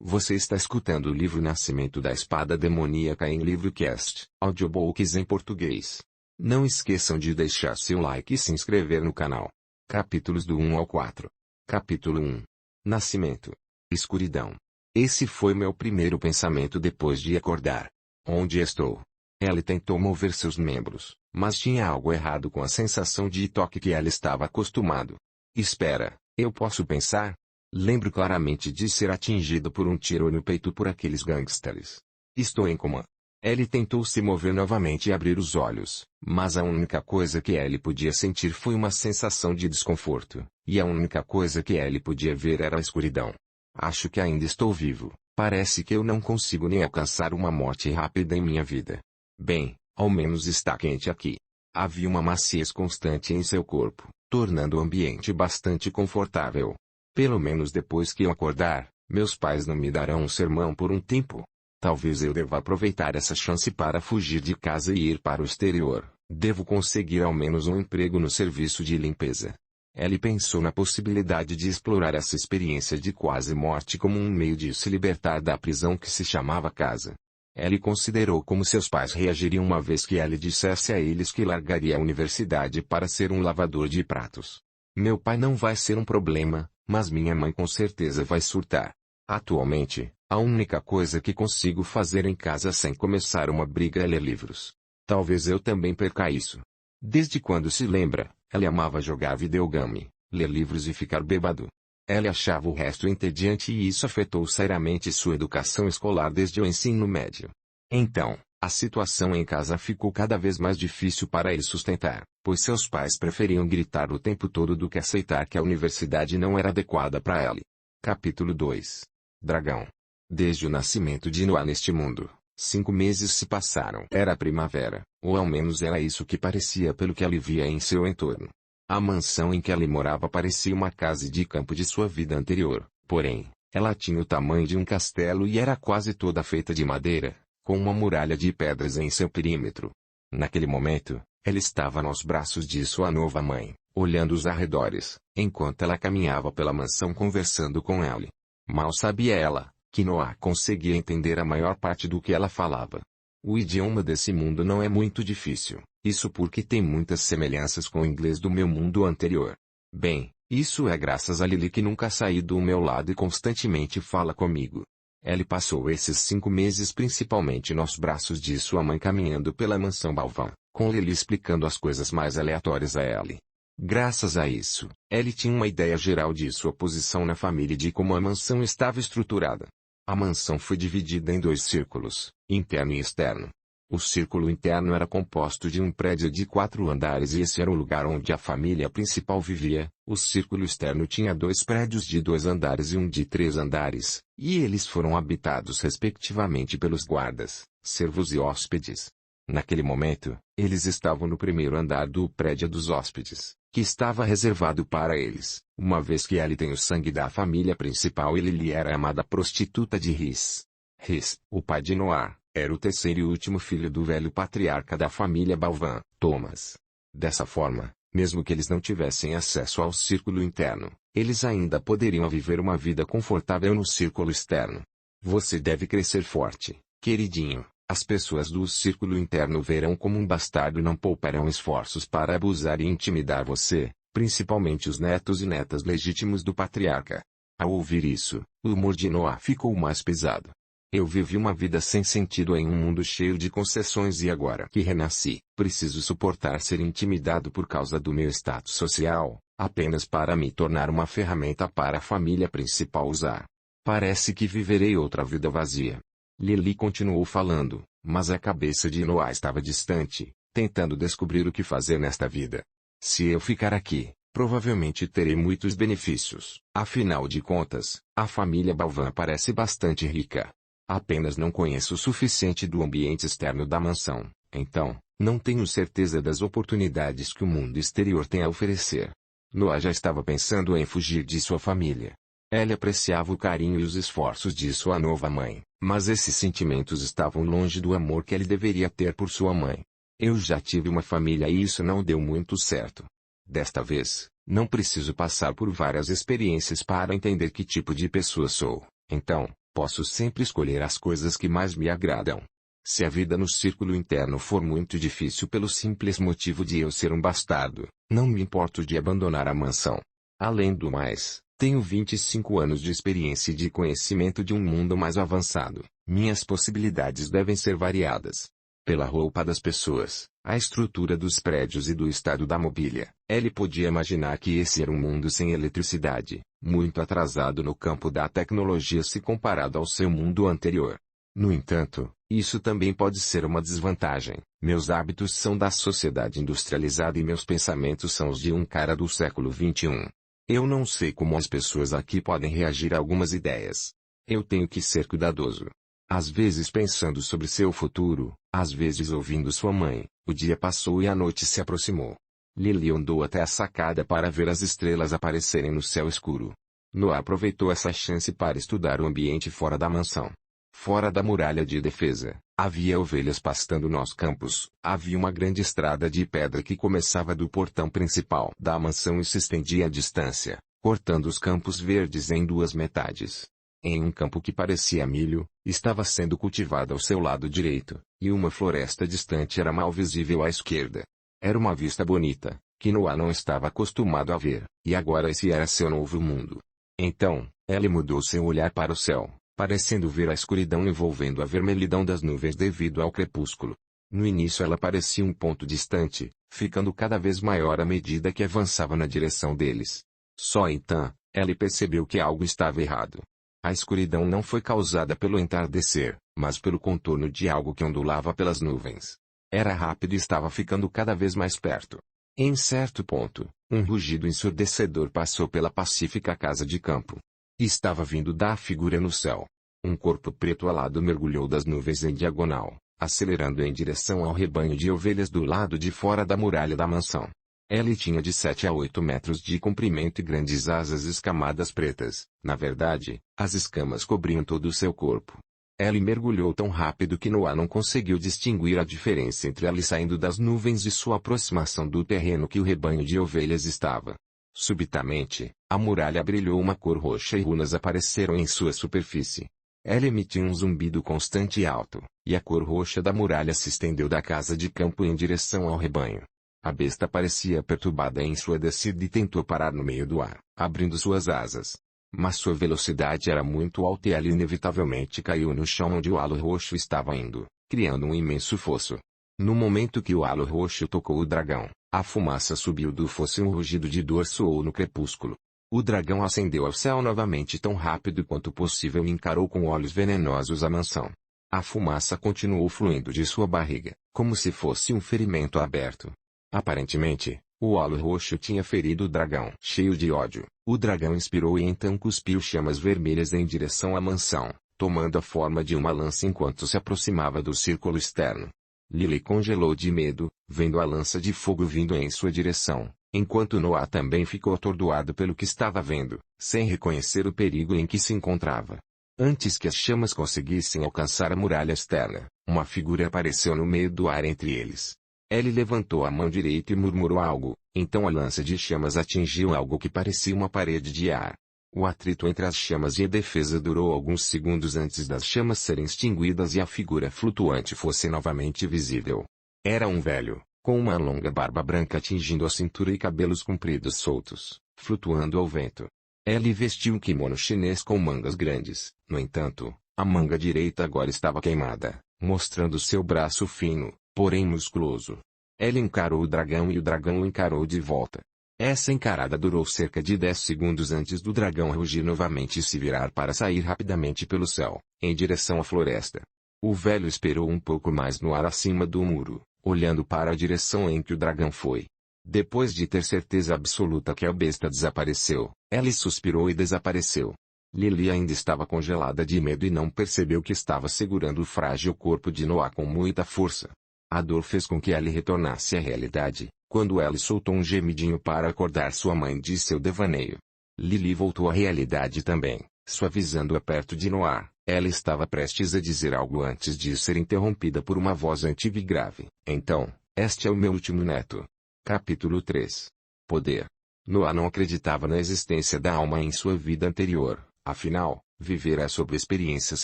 Você está escutando o livro Nascimento da Espada Demoníaca em Livrocast, audiobooks em português. Não esqueçam de deixar seu like e se inscrever no canal. Capítulos do 1 ao 4. Capítulo 1. Nascimento. Escuridão. Esse foi meu primeiro pensamento depois de acordar. Onde estou? Ellie tentou mover seus membros, mas tinha algo errado com a sensação de toque que ela estava acostumado. Espera, eu posso pensar? Lembro claramente de ser atingido por um tiro no peito por aqueles gangsters. Estou em coma. Ellie tentou se mover novamente e abrir os olhos, mas a única coisa que Ellie podia sentir foi uma sensação de desconforto, e a única coisa que Ellie podia ver era a escuridão. Acho que ainda estou vivo. Parece que eu não consigo nem alcançar uma morte rápida em minha vida. Bem, ao menos está quente aqui. Havia uma maciez constante em seu corpo, tornando o ambiente bastante confortável. Pelo menos depois que eu acordar, meus pais não me darão um sermão por um tempo. Talvez eu deva aproveitar essa chance para fugir de casa e ir para o exterior. Devo conseguir ao menos um emprego no serviço de limpeza. Ellie pensou na possibilidade de explorar essa experiência de quase morte como um meio de se libertar da prisão que se chamava casa. Ellie considerou como seus pais reagiriam uma vez que Ellie dissesse a eles que largaria a universidade para ser um lavador de pratos. Meu pai não vai ser um problema, mas minha mãe com certeza vai surtar. Atualmente, a única coisa que consigo fazer em casa sem começar uma briga é ler livros. Talvez eu também perca isso. Desde quando se lembra, ela amava jogar videogame, ler livros e ficar bêbado. Ela achava o resto entediante e isso afetou seriamente sua educação escolar desde o ensino médio. Então, a situação em casa ficou cada vez mais difícil para ele sustentar, pois seus pais preferiam gritar o tempo todo do que aceitar que a universidade não era adequada para ele. Capítulo 2. Dragão. Desde o nascimento de Noah neste mundo, 5 meses se passaram. Era primavera, ou ao menos era isso que parecia pelo que ele via em seu entorno. A mansão em que ele morava parecia uma casa de campo de sua vida anterior, porém, ela tinha o tamanho de um castelo e era quase toda feita de madeira, com uma muralha de pedras em seu perímetro. Naquele momento, ela estava nos braços de sua nova mãe, olhando os arredores, enquanto ela caminhava pela mansão conversando com Ellie. Mal sabia ela, que Noah conseguia entender a maior parte do que ela falava. O idioma desse mundo não é muito difícil, isso porque tem muitas semelhanças com o inglês do meu mundo anterior. Bem, isso é graças a Lily que nunca saiu do meu lado e constantemente fala comigo. Ellie passou esses 5 meses principalmente nos braços de sua mãe caminhando pela mansão Balvan, com Lily explicando as coisas mais aleatórias a Ellie. Graças a isso, Ellie tinha uma ideia geral de sua posição na família e de como a mansão estava estruturada. A mansão foi dividida em 2 círculos, interno e externo. O círculo interno era composto de um prédio de 4 andares e esse era o lugar onde a família principal vivia. O círculo externo tinha 2 prédios de 2 andares e um de 3 andares, e eles foram habitados respectivamente pelos guardas, servos e hóspedes. Naquele momento, eles estavam no primeiro andar do prédio dos hóspedes, que estava reservado para eles, uma vez que Ellie tem o sangue da família principal e Lily era a amada prostituta de Rhys. Rhys, o pai de Noah, era o terceiro e último filho do velho patriarca da família Balvan, Thomas. Dessa forma, mesmo que eles não tivessem acesso ao círculo interno, eles ainda poderiam viver uma vida confortável no círculo externo. Você deve crescer forte, queridinho. As pessoas do círculo interno verão como um bastardo e não pouparão esforços para abusar e intimidar você, principalmente os netos e netas legítimos do patriarca. Ao ouvir isso, o humor de Noah ficou mais pesado. Eu vivi uma vida sem sentido em um mundo cheio de concessões e agora que renasci, preciso suportar ser intimidado por causa do meu status social, apenas para me tornar uma ferramenta para a família principal usar. Parece que viverei outra vida vazia. Lily continuou falando, mas a cabeça de Noah estava distante, tentando descobrir o que fazer nesta vida. Se eu ficar aqui, provavelmente terei muitos benefícios. Afinal de contas, a família Balvan parece bastante rica. Apenas não conheço o suficiente do ambiente externo da mansão, então, não tenho certeza das oportunidades que o mundo exterior tem a oferecer. Noah já estava pensando em fugir de sua família. Ellie apreciava o carinho e os esforços de sua nova mãe, mas esses sentimentos estavam longe do amor que ele deveria ter por sua mãe. Eu já tive uma família e isso não deu muito certo. Desta vez, não preciso passar por várias experiências para entender que tipo de pessoa sou. Então, Posso sempre escolher as coisas que mais me agradam. Se a vida no círculo interno for muito difícil pelo simples motivo de eu ser um bastardo, não me importo de abandonar a mansão. Além do mais, tenho 25 anos de experiência e de conhecimento de um mundo mais avançado. Minhas possibilidades devem ser variadas. Pela roupa das pessoas, a estrutura dos prédios e do estado da mobília, ele podia imaginar que esse era um mundo sem eletricidade, muito atrasado no campo da tecnologia se comparado ao seu mundo anterior. No entanto, isso também pode ser uma desvantagem. Meus hábitos são da sociedade industrializada e meus pensamentos são os de um cara do século XXI. Eu não sei como as pessoas aqui podem reagir a algumas ideias. Eu tenho que ser cuidadoso. Às vezes pensando sobre seu futuro, às vezes ouvindo sua mãe. O dia passou e a noite se aproximou. Lily andou até a sacada para ver as estrelas aparecerem no céu escuro. Noah aproveitou essa chance para estudar o ambiente fora da mansão. Fora da muralha de defesa, havia ovelhas pastando nos campos. Havia uma grande estrada de pedra que começava do portão principal da mansão e se estendia à distância, cortando os campos verdes em duas metades. Em um campo que parecia milho, estava sendo cultivado ao seu lado direito, e uma floresta distante era mal visível à esquerda. Era uma vista bonita, que Noah não estava acostumado a ver, e agora esse era seu novo mundo. Então, ele mudou seu olhar para o céu, parecendo ver a escuridão envolvendo a vermelhidão das nuvens devido ao crepúsculo. No início ela parecia um ponto distante, ficando cada vez maior à medida que avançava na direção deles. Só então, ele percebeu que algo estava errado. A escuridão não foi causada pelo entardecer, mas pelo contorno de algo que ondulava pelas nuvens. Era rápido e estava ficando cada vez mais perto. Em certo ponto, um rugido ensurdecedor passou pela pacífica casa de campo. Estava vindo da figura no céu. Um corpo preto alado mergulhou das nuvens em diagonal, acelerando em direção ao rebanho de ovelhas do lado de fora da muralha da mansão. Ele tinha de 7 a 8 metros de comprimento e grandes asas escamadas pretas. Na verdade, as escamas cobriam todo o seu corpo. Ele mergulhou tão rápido que Noah não conseguiu distinguir a diferença entre ele saindo das nuvens e sua aproximação do terreno que o rebanho de ovelhas estava. Subitamente, a muralha brilhou uma cor roxa e runas apareceram em sua superfície. Ela emitiu um zumbido constante e alto, e a cor roxa da muralha se estendeu da casa de campo em direção ao rebanho. A besta parecia perturbada em sua descida e tentou parar no meio do ar, abrindo suas asas. Mas sua velocidade era muito alta e ela inevitavelmente caiu no chão onde o halo roxo estava indo, criando um imenso fosso. No momento que o halo roxo tocou o dragão, a fumaça subiu do fosso e um rugido de dor soou no crepúsculo. O dragão ascendeu ao céu novamente tão rápido quanto possível e encarou com olhos venenosos a mansão. A fumaça continuou fluindo de sua barriga, como se fosse um ferimento aberto. Aparentemente, o halo roxo tinha ferido o dragão. Cheio de ódio, o dragão inspirou e então cuspiu chamas vermelhas em direção à mansão, tomando a forma de uma lança enquanto se aproximava do círculo externo. Lily congelou de medo, vendo a lança de fogo vindo em sua direção, enquanto Noah também ficou atordoado pelo que estava vendo, sem reconhecer o perigo em que se encontrava. Antes que as chamas conseguissem alcançar a muralha externa, uma figura apareceu no meio do ar entre eles. Ele levantou a mão direita e murmurou algo, então a lança de chamas atingiu algo que parecia uma parede de ar. O atrito entre as chamas e a defesa durou alguns segundos antes das chamas serem extinguidas e a figura flutuante fosse novamente visível. Era um velho, com uma longa barba branca atingindo a cintura e cabelos compridos soltos, flutuando ao vento. Ele vestiu um kimono chinês com mangas grandes. No entanto, a manga direita agora estava queimada, mostrando seu braço fino, porém musculoso. Ele encarou o dragão e o dragão o encarou de volta. Essa encarada durou cerca de 10 segundos antes do dragão rugir novamente e se virar para sair rapidamente pelo céu, em direção à floresta. O velho esperou um pouco mais no ar acima do muro, olhando para a direção em que o dragão foi. Depois de ter certeza absoluta que a besta desapareceu, ele suspirou e desapareceu. Lily ainda estava congelada de medo e não percebeu que estava segurando o frágil corpo de Noah com muita força. A dor fez com que ele retornasse à realidade, quando Ellie soltou um gemidinho para acordar sua mãe de seu devaneio. Lily voltou à realidade também, suavizando-a perto de Noah. Ela estava prestes a dizer algo antes de ser interrompida por uma voz antiga e grave. Então, este é o meu último neto. Capítulo 3. Poder. Noah não acreditava na existência da alma em sua vida anterior, Afinal, viver é sobre experiências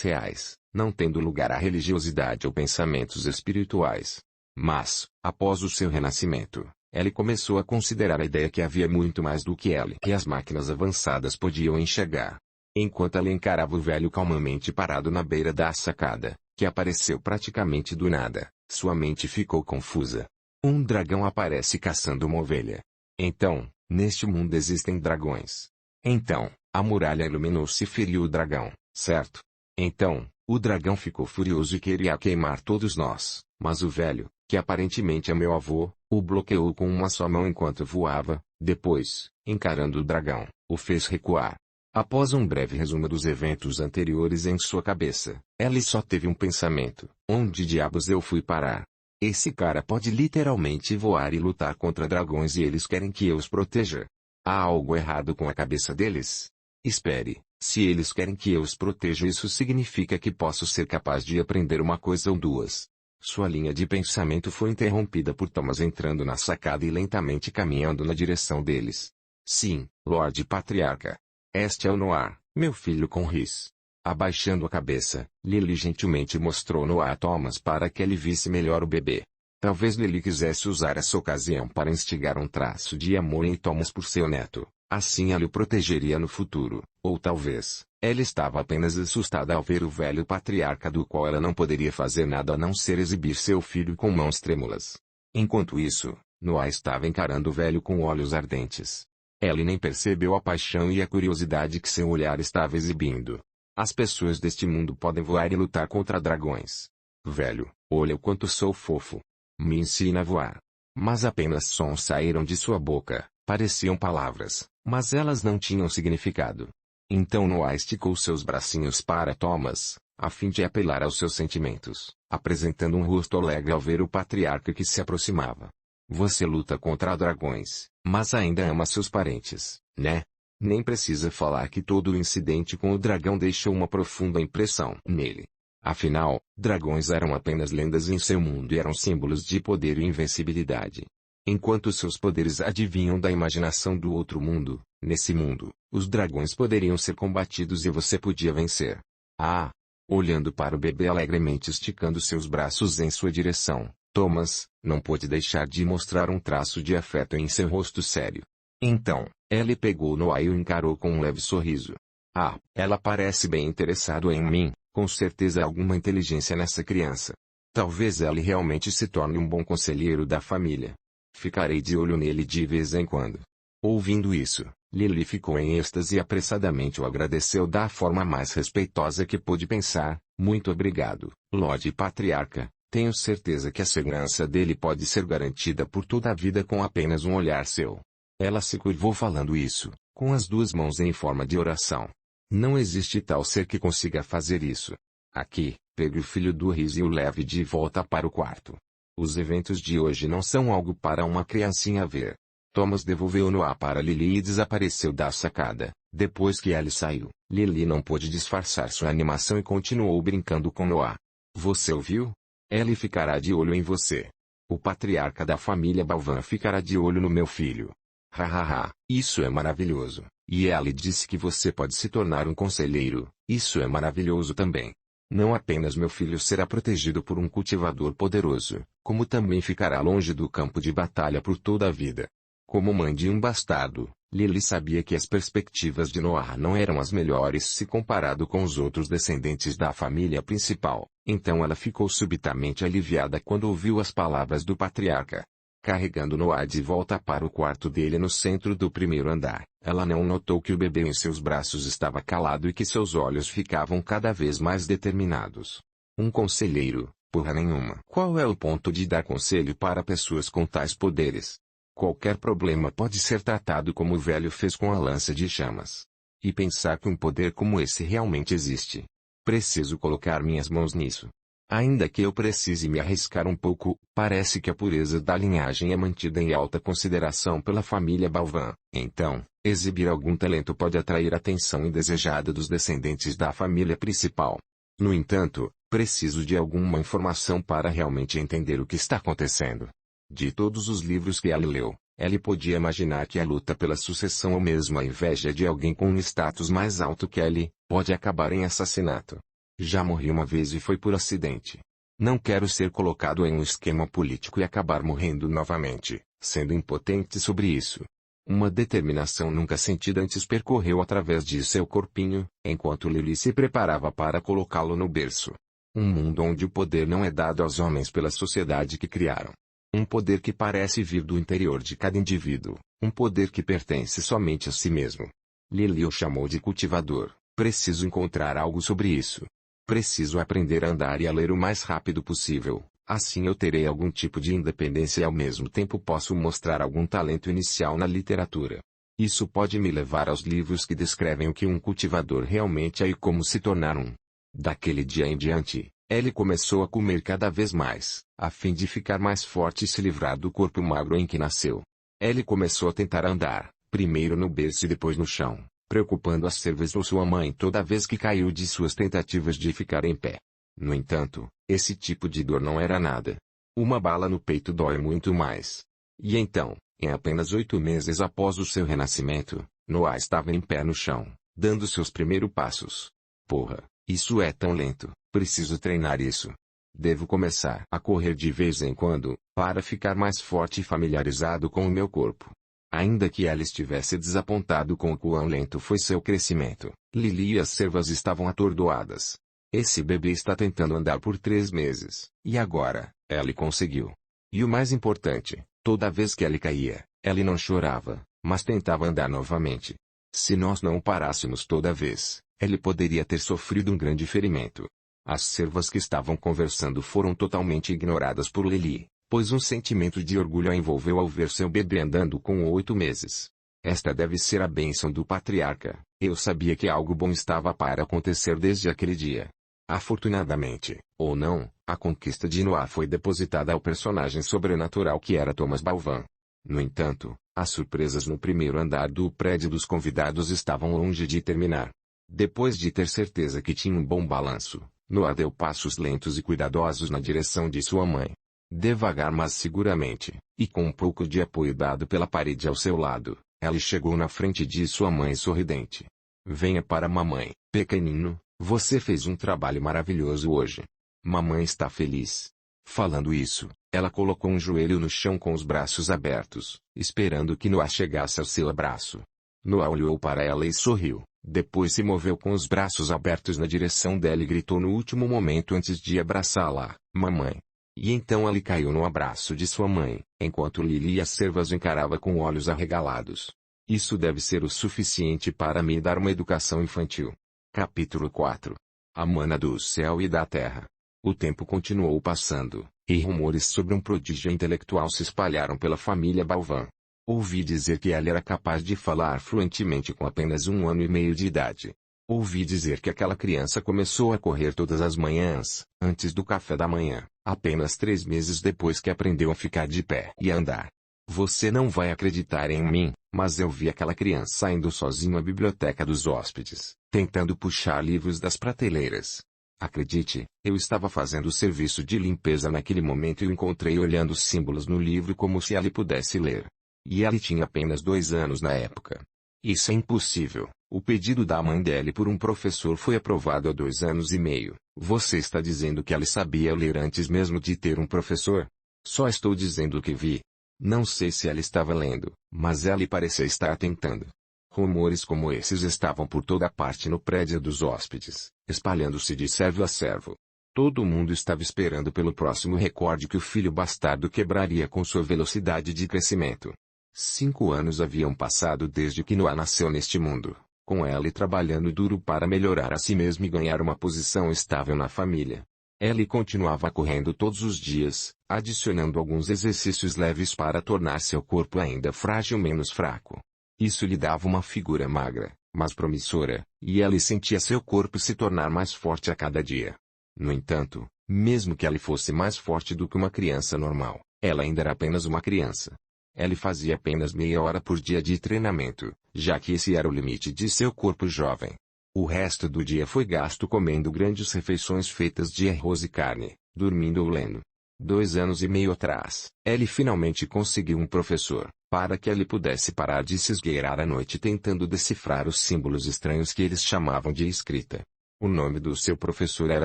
reais, não tendo lugar à religiosidade ou pensamentos espirituais. Mas, após o seu renascimento, Ellie começou a considerar a ideia que havia muito mais do que ela e as máquinas avançadas podiam enxergar. Enquanto ela encarava o velho calmamente parado na beira da sacada, que apareceu praticamente do nada, sua mente ficou confusa. Um dragão aparece caçando uma ovelha. Então, neste mundo existem dragões. Então, a muralha iluminou-se e feriu o dragão, certo? Então, o dragão ficou furioso e queria queimar todos nós, mas o velho, que aparentemente é meu avô, o bloqueou com uma só mão enquanto voava. Depois, encarando o dragão, o fez recuar. Após um breve resumo dos eventos anteriores em sua cabeça, Ellie só teve um pensamento: onde diabos eu fui parar? Esse cara pode literalmente voar e lutar contra dragões e eles querem que eu os proteja. Há algo errado com a cabeça deles? Espere, se eles querem que eu os proteja, isso significa que posso ser capaz de aprender uma coisa ou duas. Sua linha de pensamento foi interrompida por Thomas entrando na sacada e lentamente caminhando na direção deles. Sim, Lorde Patriarca. Este é o Noir, meu filho com Rhys. Abaixando a cabeça, Lily gentilmente mostrou Noir a Thomas para que ele visse melhor o bebê. Talvez Lily quisesse usar essa ocasião para instigar um traço de amor em Thomas por seu neto. Assim ela o protegeria no futuro, ou talvez, ela estava apenas assustada ao ver o velho patriarca do qual ela não poderia fazer nada a não ser exibir seu filho com mãos trêmulas. Enquanto isso, Noah estava encarando o velho com olhos ardentes. Ellie nem percebeu a paixão e a curiosidade que seu olhar estava exibindo. As pessoas deste mundo podem voar e lutar contra dragões. Velho, olha o quanto sou fofo. Me ensina a voar. Mas apenas sons saíram de sua boca, pareciam palavras, mas elas não tinham significado. Então Noah esticou seus bracinhos para Thomas, a fim de apelar aos seus sentimentos, apresentando um rosto alegre ao ver o patriarca que se aproximava. Você luta contra dragões, mas ainda ama seus parentes, né? Nem precisa falar que todo o incidente com o dragão deixou uma profunda impressão nele. Afinal, dragões eram apenas lendas em seu mundo e eram símbolos de poder e invencibilidade. Enquanto seus poderes advinham da imaginação do outro mundo, nesse mundo, os dragões poderiam ser combatidos e você podia vencer. Ah! Olhando para o bebê alegremente esticando seus braços em sua direção, Thomas não pôde deixar de mostrar um traço de afeto em seu rosto sério. Então, Ellie pegou Noah e o encarou com um leve sorriso. Ah, ela parece bem interessada em mim, com certeza há alguma inteligência nessa criança. Talvez Ellie realmente se torne um bom conselheiro da família. Ficarei de olho nele de vez em quando. Ouvindo isso, Lily ficou em êxtase e apressadamente o agradeceu da forma mais respeitosa que pôde pensar. Muito obrigado, Lorde Patriarca. Tenho certeza que a segurança dele pode ser garantida por toda a vida com apenas um olhar seu. Ela se curvou falando isso, com as duas mãos em forma de oração. Não existe tal ser que consiga fazer isso. Aqui, pegue o filho do Rhys e o leve de volta para o quarto. Os eventos de hoje não são algo para uma criancinha ver. Thomas devolveu Noah para Lily e desapareceu da sacada. Depois que Ellie saiu, Lily não pôde disfarçar sua animação e continuou brincando com Noah. Você ouviu? Ellie ficará de olho em você. O patriarca da família Balvan ficará de olho no meu filho. Hahaha, isso é maravilhoso. E Ellie disse que você pode se tornar um conselheiro. Isso é maravilhoso também. Não apenas meu filho será protegido por um cultivador poderoso, como também ficará longe do campo de batalha por toda a vida. Como mãe de um bastardo, Lily sabia que as perspectivas de Noah não eram as melhores se comparado com os outros descendentes da família principal, então ela ficou subitamente aliviada quando ouviu as palavras do patriarca. Carregando Noah de volta para o quarto dele no centro do primeiro andar, ela não notou que o bebê em seus braços estava calado e que seus olhos ficavam cada vez mais determinados. Um conselheiro, porra nenhuma. Qual é o ponto de dar conselho para pessoas com tais poderes? Qualquer problema pode ser tratado como o velho fez com a lança de chamas. E pensar que um poder como esse realmente existe. Preciso colocar minhas mãos nisso. Ainda que eu precise me arriscar um pouco, parece que a pureza da linhagem é mantida em alta consideração pela família Balvan. Então, exibir algum talento pode atrair a atenção indesejada dos descendentes da família principal. No entanto, preciso de alguma informação para realmente entender o que está acontecendo. De todos os livros que ela leu, Ellie podia imaginar que a luta pela sucessão ou mesmo a inveja de alguém com um status mais alto que Ellie, pode acabar em assassinato. Já morri uma vez e foi por acidente. Não quero ser colocado em um esquema político e acabar morrendo novamente, sendo impotente sobre isso. Uma determinação nunca sentida antes percorreu através de seu corpinho, enquanto Lily se preparava para colocá-lo no berço. Um mundo onde o poder não é dado aos homens pela sociedade que criaram. Um poder que parece vir do interior de cada indivíduo, um poder que pertence somente a si mesmo. Lily o chamou de cultivador. Preciso encontrar algo sobre isso. Preciso aprender a andar e a ler o mais rápido possível, assim eu terei algum tipo de independência e ao mesmo tempo posso mostrar algum talento inicial na literatura. Isso pode me levar aos livros que descrevem o que um cultivador realmente é e como se tornar um. Daquele dia em diante, Ellie começou a comer cada vez mais, a fim de ficar mais forte e se livrar do corpo magro em que nasceu. Ellie começou a tentar andar, primeiro no berço e depois no chão, preocupando as cervas ou sua mãe toda vez que caiu de suas tentativas de ficar em pé. No entanto, esse tipo de dor não era nada. Uma bala no peito dói muito mais. E então, em apenas 8 meses após o seu renascimento, Noah estava em pé no chão, dando seus primeiros passos. Porra, isso é tão lento, preciso treinar isso. Devo começar a correr de vez em quando, para ficar mais forte e familiarizado com o meu corpo. Ainda que ela estivesse desapontado com o quão lento foi seu crescimento, Lily e as cervas estavam atordoadas. Esse bebê está tentando andar por 3 meses, e agora, Ellie conseguiu. E o mais importante, toda vez que Ellie caía, Ellie não chorava, mas tentava andar novamente. Se nós não parássemos toda vez, Ellie poderia ter sofrido um grande ferimento. As cervas que estavam conversando foram totalmente ignoradas por Lily, pois um sentimento de orgulho a envolveu ao ver seu bebê andando com 8 meses. Esta deve ser a bênção do patriarca. Eu sabia que algo bom estava para acontecer desde aquele dia. Afortunadamente, ou não, a conquista de Noah foi depositada ao personagem sobrenatural que era Thomas Balvan. No entanto, as surpresas no primeiro andar do prédio dos convidados estavam longe de terminar. Depois de ter certeza que tinha um bom balanço, Noah deu passos lentos e cuidadosos na direção de sua mãe. Devagar mas seguramente, e com um pouco de apoio dado pela parede ao seu lado, ela chegou na frente de sua mãe sorridente. Venha para mamãe, pequenino, você fez um trabalho maravilhoso hoje. Mamãe está feliz. Falando isso, ela colocou um joelho no chão com os braços abertos, esperando que Noah chegasse ao seu abraço. Noah olhou para ela e sorriu, depois se moveu com os braços abertos na direção dela e gritou no último momento antes de abraçá-la, mamãe. E então ele caiu no abraço de sua mãe, enquanto Lily e as cervas encarava com olhos arregalados. Isso deve ser o suficiente para me dar uma educação infantil. Capítulo 4. A mana do céu e da terra. O tempo continuou passando, e rumores sobre um prodígio intelectual se espalharam pela família Balvan. Ouvi dizer que ela era capaz de falar fluentemente com apenas 1 ano e meio de idade. Ouvi dizer que aquela criança começou a correr todas as manhãs, antes do café da manhã, apenas 3 meses depois que aprendeu a ficar de pé e a andar. Você não vai acreditar em mim, mas eu vi aquela criança indo sozinho à biblioteca dos hóspedes, tentando puxar livros das prateleiras. Acredite, eu estava fazendo o serviço de limpeza naquele momento e o encontrei olhando os símbolos no livro como se ele pudesse ler. E ele tinha apenas 2 anos na época. Isso é impossível. O pedido da mãe dele por um professor foi aprovado há 2 anos e meio. Você está dizendo que ele sabia ler antes mesmo de ter um professor? Só estou dizendo o que vi. Não sei se ela estava lendo, mas ela parecia estar tentando. Rumores como esses estavam por toda parte no prédio dos hóspedes, espalhando-se de servo a servo. Todo mundo estava esperando pelo próximo recorde que o filho bastardo quebraria com sua velocidade de crescimento. 5 anos haviam passado desde que Noah nasceu neste mundo, com Ellie trabalhando duro para melhorar a si mesmo e ganhar uma posição estável na família. Ellie continuava correndo todos os dias, adicionando alguns exercícios leves para tornar seu corpo ainda frágil menos fraco. Isso lhe dava uma figura magra, mas promissora, e Ellie sentia seu corpo se tornar mais forte a cada dia. No entanto, mesmo que Ellie fosse mais forte do que uma criança normal, ela ainda era apenas uma criança. Ellie fazia apenas meia hora por dia de treinamento, já que esse era o limite de seu corpo jovem. O resto do dia foi gasto comendo grandes refeições feitas de arroz e carne, dormindo ou lendo. 2 anos e meio atrás, Ellie finalmente conseguiu um professor, para que ele pudesse parar de se esgueirar à noite tentando decifrar os símbolos estranhos que eles chamavam de escrita. O nome do seu professor era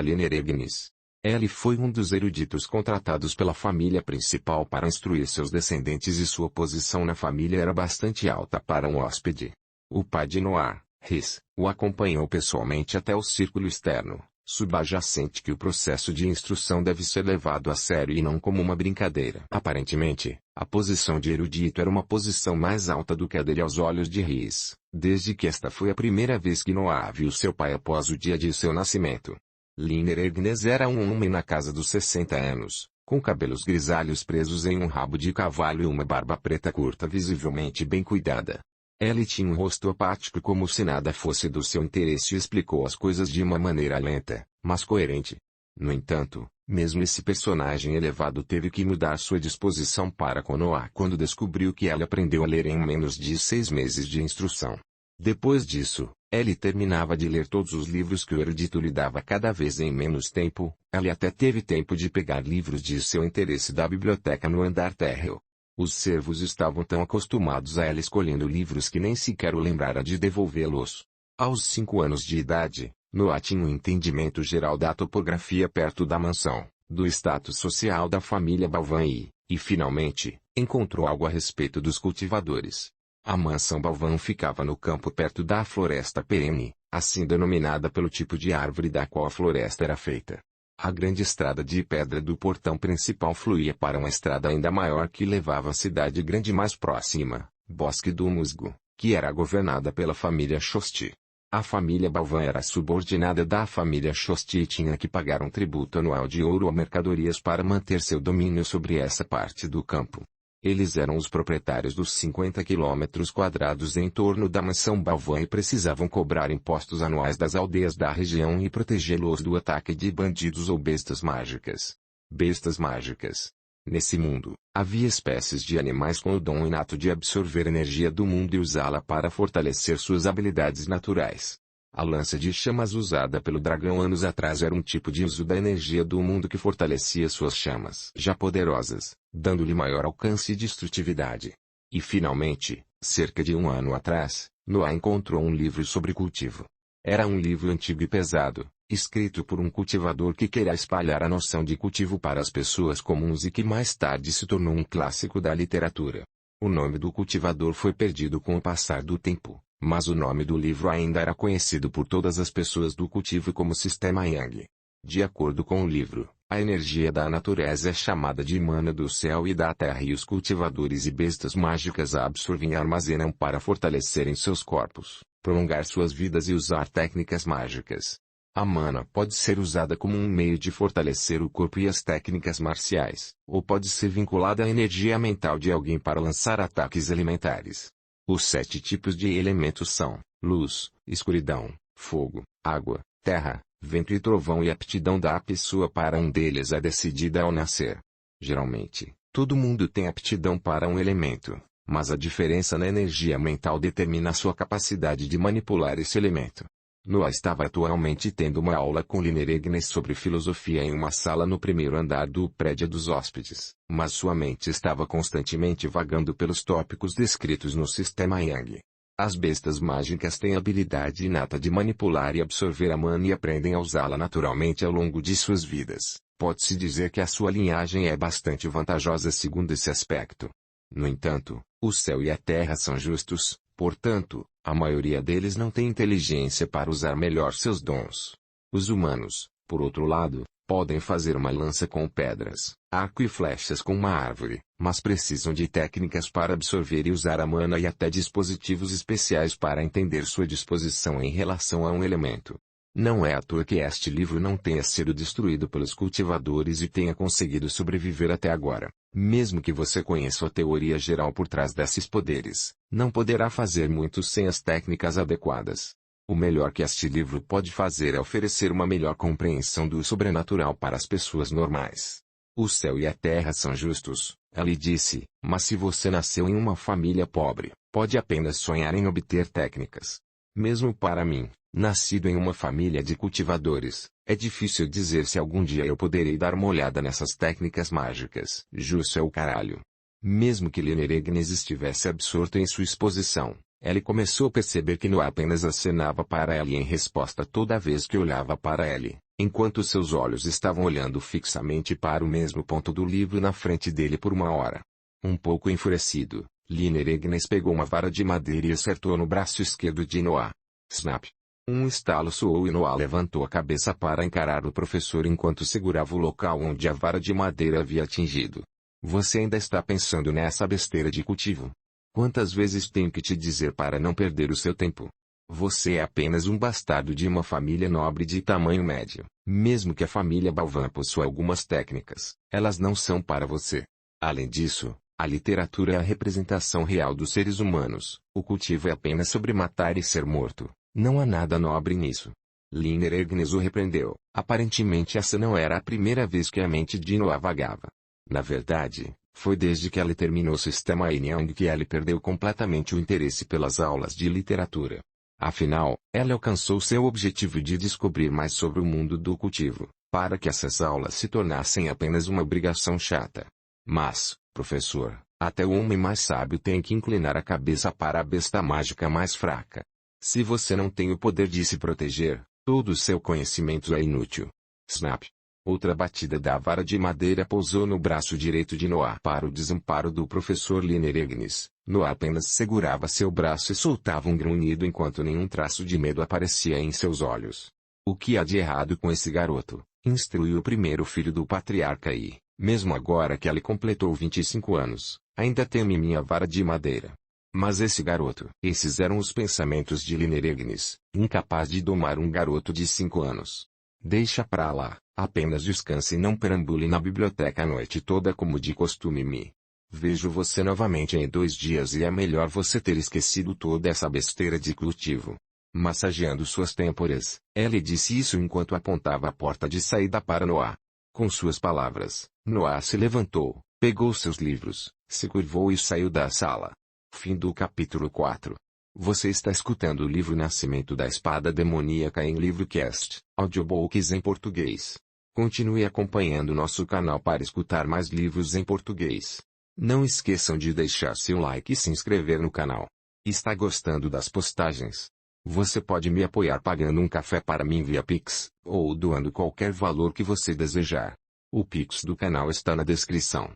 Liner Ignis. Ellie foi um dos eruditos contratados pela família principal para instruir seus descendentes e sua posição na família era bastante alta para um hóspede. O pai de Noah, Rhys, o acompanhou pessoalmente até o círculo externo, subjacente que o processo de instrução deve ser levado a sério e não como uma brincadeira. Aparentemente, a posição de erudito era uma posição mais alta do que a dele aos olhos de Rhys, desde que esta foi a primeira vez que Noah viu seu pai após o dia de seu nascimento. Liner Ignis era um homem na casa dos 60 anos, com cabelos grisalhos presos em um rabo de cavalo e uma barba preta curta visivelmente bem cuidada. Ellie tinha um rosto apático como se nada fosse do seu interesse e explicou as coisas de uma maneira lenta, mas coerente. No entanto, mesmo esse personagem elevado teve que mudar sua disposição para com Noah quando descobriu que ela aprendeu a ler em menos de 6 meses de instrução. Depois disso, Ellie terminava de ler todos os livros que o erudito lhe dava cada vez em menos tempo. Ellie até teve tempo de pegar livros de seu interesse da biblioteca no andar térreo. Os servos estavam tão acostumados a ela escolhendo livros que nem sequer o lembrara de devolvê-los. Aos 5 anos de idade, Noah tinha um entendimento geral da topografia perto da mansão, do status social da família Balvan e finalmente, encontrou algo a respeito dos cultivadores. A mansão Balvan ficava no campo perto da floresta perene, assim denominada pelo tipo de árvore da qual a floresta era feita. A grande estrada de pedra do portão principal fluía para uma estrada ainda maior que levava à cidade grande mais próxima, Bosque do Musgo, que era governada pela família Shosti. A família Balvan era subordinada da família Shosti e tinha que pagar um tributo anual de ouro a mercadorias para manter seu domínio sobre essa parte do campo. Eles eram os proprietários dos 50 quilômetros quadrados em torno da mansão Balvan e precisavam cobrar impostos anuais das aldeias da região e protegê-los do ataque de bandidos ou bestas mágicas. Bestas mágicas. Nesse mundo, havia espécies de animais com o dom inato de absorver energia do mundo e usá-la para fortalecer suas habilidades naturais. A lança de chamas usada pelo dragão anos atrás era um tipo de uso da energia do mundo que fortalecia suas chamas já poderosas, dando-lhe maior alcance e destrutividade. E finalmente, cerca de 1 ano atrás, Noah encontrou um livro sobre cultivo. Era um livro antigo e pesado, escrito por um cultivador que queria espalhar a noção de cultivo para as pessoas comuns e que mais tarde se tornou um clássico da literatura. O nome do cultivador foi perdido com o passar do tempo, mas o nome do livro ainda era conhecido por todas as pessoas do cultivo como Sistema Yang. De acordo com o livro, a energia da natureza é chamada de mana do céu e da terra e os cultivadores e bestas mágicas a absorvem e armazenam para fortalecerem seus corpos, prolongar suas vidas e usar técnicas mágicas. A mana pode ser usada como um meio de fortalecer o corpo e as técnicas marciais, ou pode ser vinculada à energia mental de alguém para lançar ataques elementares. Os 7 tipos de elementos são luz, escuridão, fogo, água, terra, vento e trovão e a aptidão da pessoa para um deles é decidida ao nascer. Geralmente, todo mundo tem aptidão para um elemento, mas a diferença na energia mental determina a sua capacidade de manipular esse elemento. Noah estava atualmente tendo uma aula com Liner Ignis sobre filosofia em uma sala no primeiro andar do prédio dos hóspedes, mas sua mente estava constantemente vagando pelos tópicos descritos no Sistema Yang. As bestas mágicas têm a habilidade inata de manipular e absorver a mana e aprendem a usá-la naturalmente ao longo de suas vidas. Pode-se dizer que a sua linhagem é bastante vantajosa segundo esse aspecto. No entanto, o céu e a terra são justos, portanto, a maioria deles não tem inteligência para usar melhor seus dons. Os humanos, por outro lado, podem fazer uma lança com pedras, arco e flechas com uma árvore, mas precisam de técnicas para absorver e usar a mana e até dispositivos especiais para entender sua disposição em relação a um elemento. Não é à toa que este livro não tenha sido destruído pelos cultivadores e tenha conseguido sobreviver até agora. Mesmo que você conheça a teoria geral por trás desses poderes, não poderá fazer muito sem as técnicas adequadas. O melhor que este livro pode fazer é oferecer uma melhor compreensão do sobrenatural para as pessoas normais. O céu e a terra são justos, ele disse, mas se você nasceu em uma família pobre, pode apenas sonhar em obter técnicas. Mesmo para mim, nascido em uma família de cultivadores, É difícil dizer se algum dia eu poderei dar uma olhada nessas técnicas mágicas. Justo é o caralho. Mesmo que Lineregnes estivesse absorto em sua exposição, Ellie começou a perceber que Noah apenas acenava para Ellie em resposta toda vez que olhava para Ellie, enquanto seus olhos estavam olhando fixamente para o mesmo ponto do livro na frente dele por uma hora. Um pouco enfurecido, Lineregnes pegou uma vara de madeira e acertou no braço esquerdo de Noah. Snap! Um estalo soou e Noah levantou a cabeça para encarar o professor enquanto segurava o local onde a vara de madeira havia atingido. Você ainda está pensando nessa besteira de cultivo? Quantas vezes tenho que te dizer para não perder o seu tempo? Você é apenas um bastardo de uma família nobre de tamanho médio. Mesmo que a família Balvan possua algumas técnicas, elas não são para você. Além disso, a literatura é a representação real dos seres humanos. O cultivo é apenas sobre matar e ser morto. Não há nada nobre nisso. Lineregnes o repreendeu. Aparentemente essa não era a primeira vez que a mente de Noah vagava. Na verdade, foi desde que ela terminou o sistema Yin Yang que ele perdeu completamente o interesse pelas aulas de literatura. Afinal, ela alcançou seu objetivo de descobrir mais sobre o mundo do cultivo, para que essas aulas se tornassem apenas uma obrigação chata. Mas, professor, até o homem mais sábio tem que inclinar a cabeça para a besta mágica mais fraca. Se você não tem o poder de se proteger, todo o seu conhecimento é inútil. Snap! Outra batida da vara de madeira pousou no braço direito de Noah. Para o desamparo do professor Lineregnes, Noah apenas segurava seu braço e soltava um grunhido enquanto nenhum traço de medo aparecia em seus olhos. O que há de errado com esse garoto? Instruiu o primeiro filho do patriarca e, mesmo agora que ele completou 25 anos, ainda teme minha vara de madeira. Mas esse garoto... Esses eram os pensamentos de Lineregnes, incapaz de domar um garoto de 5 anos. Deixa pra lá, apenas descanse e não perambule na biblioteca a noite toda como de costume. Vejo você novamente em 2 dias e é melhor você ter esquecido toda essa besteira de cultivo. Massageando suas têmporas, Ellie disse isso enquanto apontava a porta de saída para Noah. Com suas palavras, Noah se levantou, pegou seus livros, se curvou e saiu da sala. Fim do capítulo 4. Você está escutando o livro Nascimento da Espada Demoníaca em Livrocast, audiobooks em português. Continue acompanhando nosso canal para escutar mais livros em português. Não esqueçam de deixar seu like e se inscrever no canal. Está gostando das postagens? Você pode me apoiar pagando um café para mim via Pix, ou doando qualquer valor que você desejar. O Pix do canal está na descrição.